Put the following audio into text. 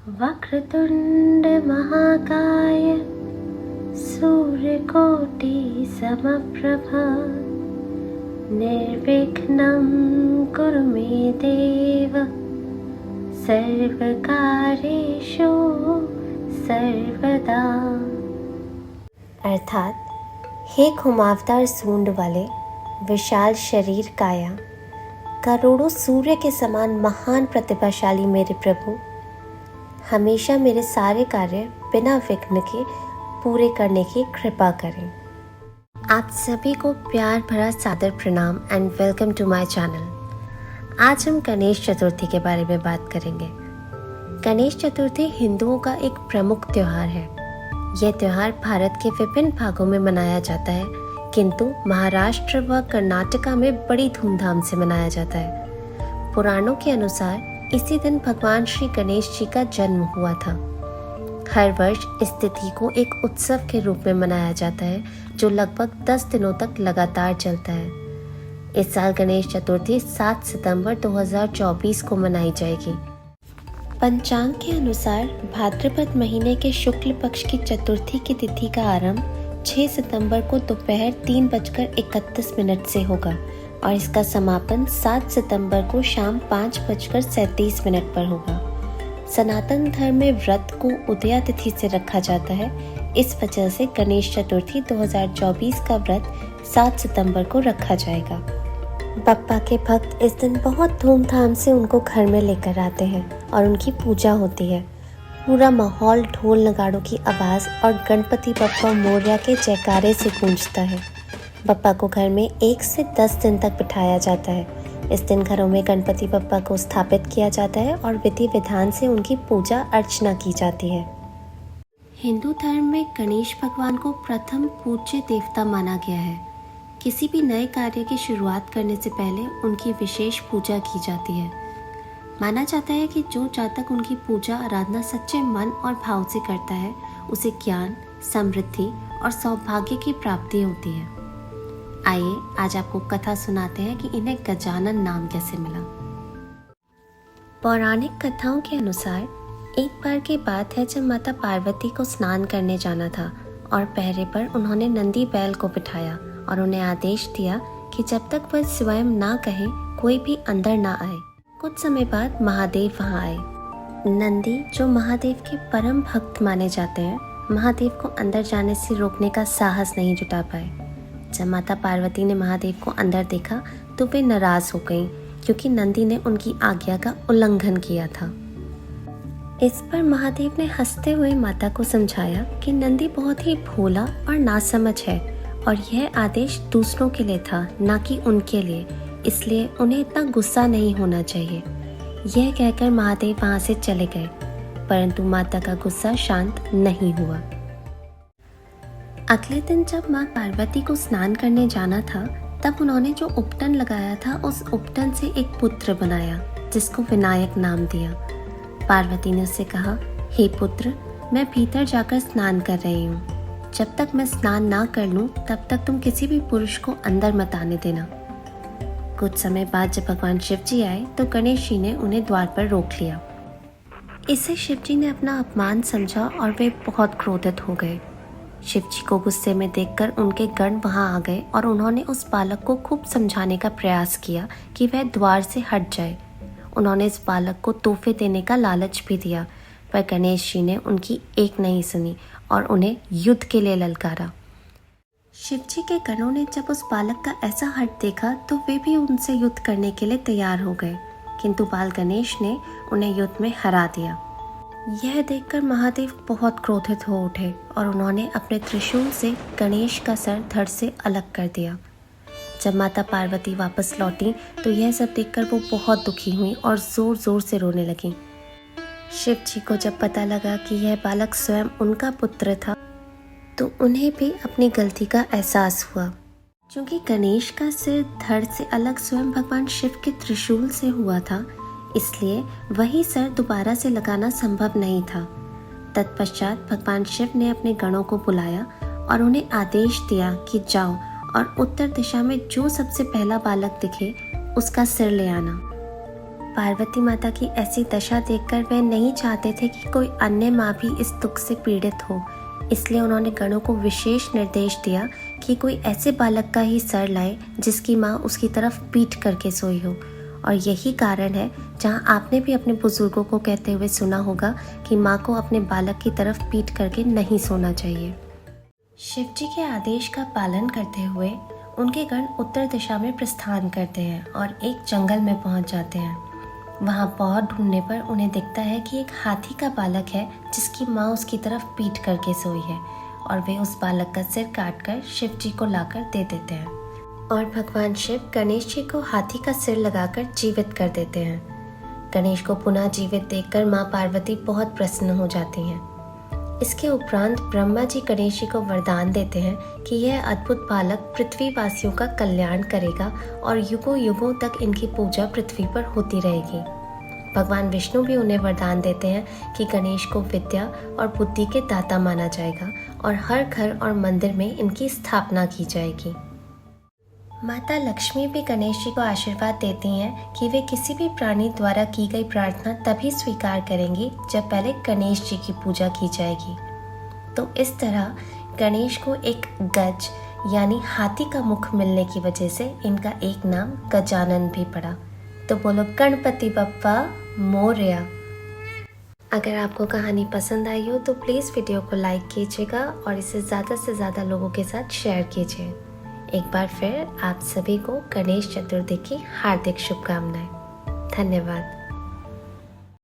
वक्रतुंड महाकाय सूर्यकोटि समप्रभा निर्विघ्नं कुरु मे देव सर्वकार्येषु सर्वदा। अर्थात, हे घुमावदार सूंड वाले विशाल शरीर काया, करोड़ों सूर्य के समान महान प्रतिभाशाली मेरे प्रभु, हमेशा मेरे सारे कार्य बिना विघ्न के पूरे करने की कृपा करें। आप सभी को प्यार भरा सादर प्रणाम and welcome to my channel. आज हम गणेश चतुर्थी के बारे में बात करेंगे। गणेश चतुर्थी हिंदुओं का एक प्रमुख त्योहार है। यह त्योहार भारत के विभिन्न भागों में मनाया जाता है, किंतु महाराष्ट्र व कर्नाटका में बड़ी धूमधाम से मनाया जाता है। पुराणों के अनुसार इसी दिन भगवान श्री गणेश जी का जन्म हुआ था। हर वर्ष इस तिथि को एक उत्सव के रूप में मनाया जाता है, जो लगभग 10 दिनों तक लगातार चलता है। इस साल गणेश चतुर्थी 7 सितंबर 2024 को मनाई जाएगी। पंचांग के अनुसार भाद्रपद महीने के शुक्ल पक्ष की चतुर्थी की तिथि का आरंभ 6 सितंबर को दोपहर 3:31 से होगा और इसका समापन 7 सितंबर को शाम 5:37 पर होगा। सनातन धर्म में व्रत को उदया तिथि से रखा जाता है। इस वजह से गणेश चतुर्थी 2024 का व्रत 7 सितंबर को रखा जाएगा। बप्पा के भक्त इस दिन बहुत धूमधाम से उनको घर में लेकर आते हैं और उनकी पूजा होती है। पूरा माहौल ढोल नगाड़ों की आवाज़ और गणपति बप्पा मोरया के जयकारे से गूंजता है। बप्पा को घर में 1 से 10 दिन तक बिठाया जाता है। इस दिन घरों में गणपति बप्पा को स्थापित किया जाता है और विधि विधान से उनकी पूजा अर्चना की जाती है। हिंदू धर्म में गणेश भगवान को प्रथम पूज्य देवता माना गया है। किसी भी नए कार्य की शुरुआत करने से पहले उनकी विशेष पूजा की जाती है। माना जाता है कि जो जातक उनकी पूजा आराधना सच्चे मन और भाव से करता है, उसे ज्ञान, समृद्धि और सौभाग्य की प्राप्ति होती है। आइए आज आपको कथा सुनाते हैं कि इन्हें गजानन नाम कैसे मिला। पौराणिक कथाओं के अनुसार एक बार की बात है जब माता पार्वती को स्नान करने जाना था और पहरे पर उन्होंने नंदी बैल को बिठाया और उन्हें आदेश दिया कि जब तक वह स्वयं ना कहे कोई भी अंदर ना आए। कुछ समय बाद महादेव वहां आए। नंदी, जो महादेव के परम भक्त माने जाते हैं, महादेव को अंदर जाने से रोकने का साहस नहीं जुटा पाए। जब माता पार्वती ने महादेव को अंदर देखा तो वे नाराज हो गईं, क्योंकि नंदी ने उनकी आज्ञा का उल्लंघन किया था। इस पर महादेव ने हंसते हुए माता को समझाया कि नंदी बहुत ही भोला और नासमझ है और यह आदेश दूसरों के लिए था, ना कि उनके लिए, इसलिए उन्हें इतना गुस्सा नहीं होना चाहिए। यह कहकर महादेव वहां से चले गए, परंतु माता का गुस्सा शांत नहीं हुआ। अगले दिन जब माँ पार्वती को स्नान करने जाना था, तब उन्होंने जो उपटन लगाया था उस उपटन से एक पुत्र बनाया, जिसको विनायक नाम दिया। पार्वती ने उससे कहा, हे पुत्र, मैं भीतर जाकर स्नान कर रही हूँ। जब तक मैं स्नान ना कर लूँ तब तक तुम किसी भी पुरुष को अंदर मत आने देना। कुछ समय बाद जब भगवान शिव जी आए तो गणेश जी ने उन्हें द्वार पर रोक लिया। इससे शिव जी ने अपना अपमान समझा और वे बहुत क्रोधित हो गए। शिव जी को गुस्से में देखकर उनके गण वहां आ गए और उन्होंने उस बालक को खूब समझाने का प्रयास किया कि वह द्वार से हट जाए। उन्होंने इस बालक को तोहफे देने का लालच भी दिया, पर गणेश जी ने उनकी एक नहीं सुनी और उन्हें युद्ध के लिए ललकारा। शिव जी के गणों ने जब उस बालक का ऐसा हट देखा तो वे भी उनसे युद्ध करने के लिए तैयार हो गए, किंतु बाल गणेश ने उन्हें युद्ध में हरा दिया। यह देखकर महादेव बहुत क्रोधित हो उठे और उन्होंने अपने त्रिशूल से गणेश का सर धड़ से अलग कर दिया। जब माता पार्वती वापस लौटी तो यह सब देखकर वो बहुत दुखी हुई और जोर जोर से रोने लगी। शिव जी को जब पता लगा कि यह बालक स्वयं उनका पुत्र था तो उन्हें भी अपनी गलती का एहसास हुआ। क्योंकि गणेश का सिर धड़ से अलग स्वयं भगवान शिव के त्रिशूल से हुआ था, इसलिए वही सर दोबारा से लगाना संभव नहीं था। तत्पश्चात भगवान शिव ने अपने गणों को बुलाया और उन्हें आदेश दिया कि जाओ और उत्तर दिशा में जो सबसे पहला बालक दिखे उसका सिर ले आना। पार्वती माता की ऐसी दशा देखकर वे नहीं चाहते थे कि कोई अन्य माँ भी इस दुख से पीड़ित हो, इसलिए उन्होंने गणों को विशेष निर्देश दिया कि कोई ऐसे बालक का ही सर लाए जिसकी माँ उसकी तरफ पीट करके सोई हो। और यही कारण है जहाँ आपने भी अपने बुजुर्गों को कहते हुए सुना होगा कि माँ को अपने बालक की तरफ पीट करके नहीं सोना चाहिए। शिव जी के आदेश का पालन करते हुए उनके गण उत्तर दिशा में प्रस्थान करते हैं और एक जंगल में पहुंच जाते हैं। वहां पहुंच ढूंढने पर उन्हें दिखता है कि एक हाथी का बालक है जिसकी माँ उसकी तरफ पीट करके सोई है, और वे उस बालक का सिर काटकर शिव जी को लाकर दे देते हैं और भगवान शिव गणेश जी को हाथी का सिर लगाकर जीवित कर देते हैं। गणेश को पुनः जीवित देखकर माँ पार्वती बहुत प्रसन्न हो जाती हैं। इसके उपरांत ब्रह्मा जी गणेश जी को वरदान देते हैं कि यह अद्भुत बालक पृथ्वीवासियों का कल्याण करेगा और युगों युगों तक इनकी पूजा पृथ्वी पर होती रहेगी। भगवान विष्णु भी उन्हें वरदान देते हैं कि गणेश को विद्या और बुद्धि के दाता माना जाएगा और हर घर और मंदिर में इनकी स्थापना की जाएगी। माता लक्ष्मी भी गणेश जी को आशीर्वाद देती हैं कि वे किसी भी प्राणी द्वारा की गई प्रार्थना तभी स्वीकार करेंगी जब पहले गणेश जी की पूजा की जाएगी। तो इस तरह गणेश को एक गज यानी हाथी का मुख मिलने की वजह से इनका एक नाम गजानन भी पड़ा। तो बोलो गणपति बप्पा मोरया। अगर आपको कहानी पसंद आई हो तो प्लीज़ वीडियो को लाइक कीजिएगा और इसे ज़्यादा से ज़्यादा लोगों के साथ शेयर कीजिए। एक बार फिर आप सभी को गणेश चतुर्थी की हार्दिक शुभकामनाएं। धन्यवाद।